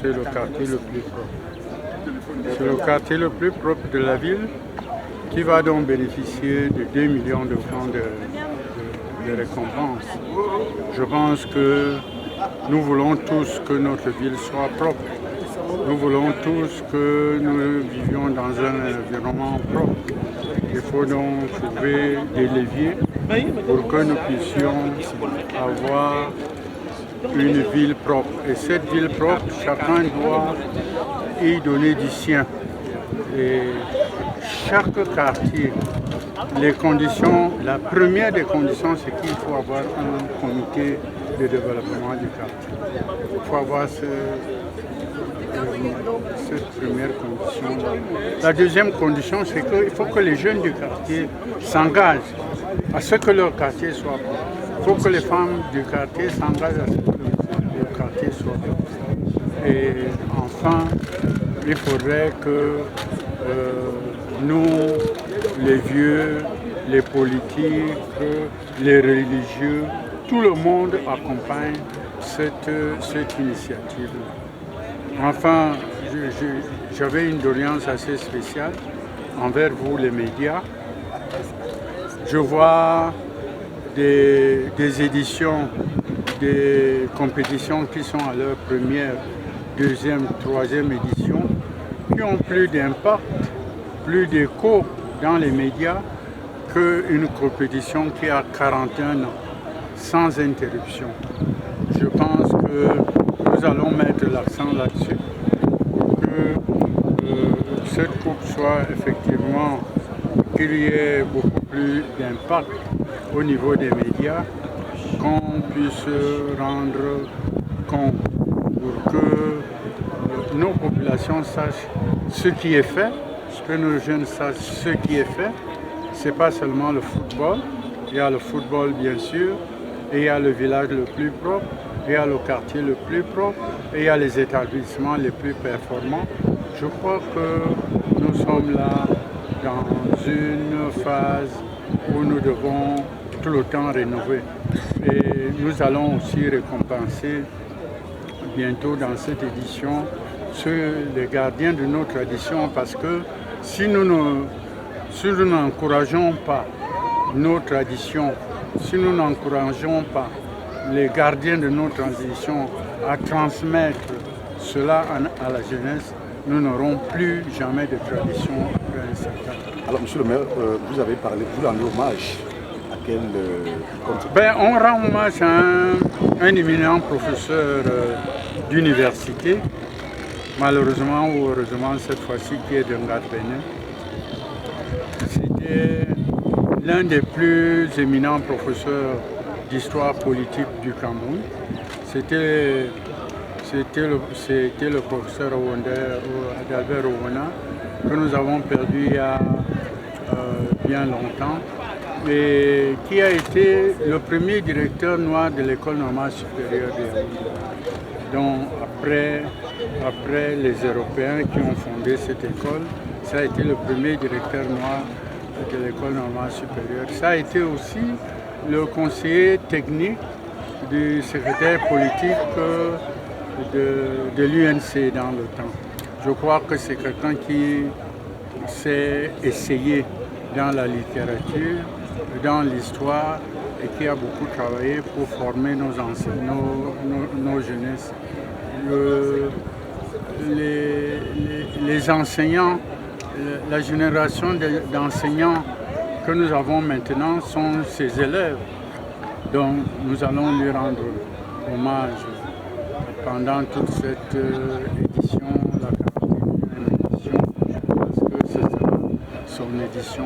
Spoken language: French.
c'est le quartier le plus propre. C'est le quartier le plus propre de la ville qui va donc bénéficier de 2 millions de francs de récompense. Je pense que nous voulons tous que notre ville soit propre. Nous voulons tous que nous vivions dans un environnement propre. Il faut donc trouver des leviers pour que nous puissions avoir une ville propre. Et cette ville propre, chacun doit y donner du sien. Et chaque quartier, les conditions, la première des conditions, c'est qu'il faut avoir un comité de développement du quartier. Il faut avoir cette première condition. La deuxième condition, c'est qu'il faut que les jeunes du quartier s'engagent à ce que leur quartier soit propre. Il faut que les femmes du quartier s'engagent à ce que le quartier soit propre. Et enfin, il faudrait que nous, les vieux, les politiques, les religieux, tout le monde accompagne cette initiative. Enfin, j'avais une doléance assez spéciale envers vous, les médias. Je vois des éditions, des compétitions qui sont à leur première, deuxième, troisième édition, qui ont plus d'impact, plus d'écho dans les médias qu'une compétition qui a 41 ans, sans interruption. Je pense que nous allons mettre l'accent là-dessus, pour que cette coupe soit effectivement, qu'il y ait beaucoup plus d'impact au niveau des médias, qu'on puisse rendre compte pour que nos populations sachent ce qui est fait, que nos jeunes sachent ce qui est fait. Ce n'est pas seulement le football, il y a le football bien sûr, et il y a le village le plus propre, il y a le quartier le plus propre, et il y a les établissements les plus performants. Je crois que nous sommes là dans une phase où nous devons tout le temps rénover. Et nous allons aussi récompenser bientôt dans cette édition les gardiens de nos traditions, parce que si nous n'encourageons pas nos traditions, si nous n'encourageons pas les gardiens de nos traditions à transmettre cela à la jeunesse, nous n'aurons plus jamais de tradition après un certain temps. Alors, monsieur le maire, vous avez parlé, vous rendez hommage à quel compte? On rend hommage à un éminent professeur d'université, malheureusement ou heureusement cette fois-ci, qui est Dengar Benin. C'était l'un des plus éminents professeurs d'histoire politique du Cameroun. C'était le professeur Adalbert Owona, que nous avons perdu il y a bien longtemps, et qui a été le premier directeur noir de l'école normale supérieure de Yaoundé. Donc après les Européens qui ont fondé cette école, ça a été le premier directeur noir de l'école normale supérieure. Ça a été aussi le conseiller technique du secrétaire politique de l'UNC dans le temps. Je crois que c'est quelqu'un qui s'est essayé dans la littérature, dans l'histoire, et qui a beaucoup travaillé pour former nos enseignants, nos jeunesses. Les enseignants, la génération d'enseignants que nous avons maintenant sont ses élèves. Donc nous allons lui rendre hommage pendant toute cette édition, la 41e édition, parce que c'est son édition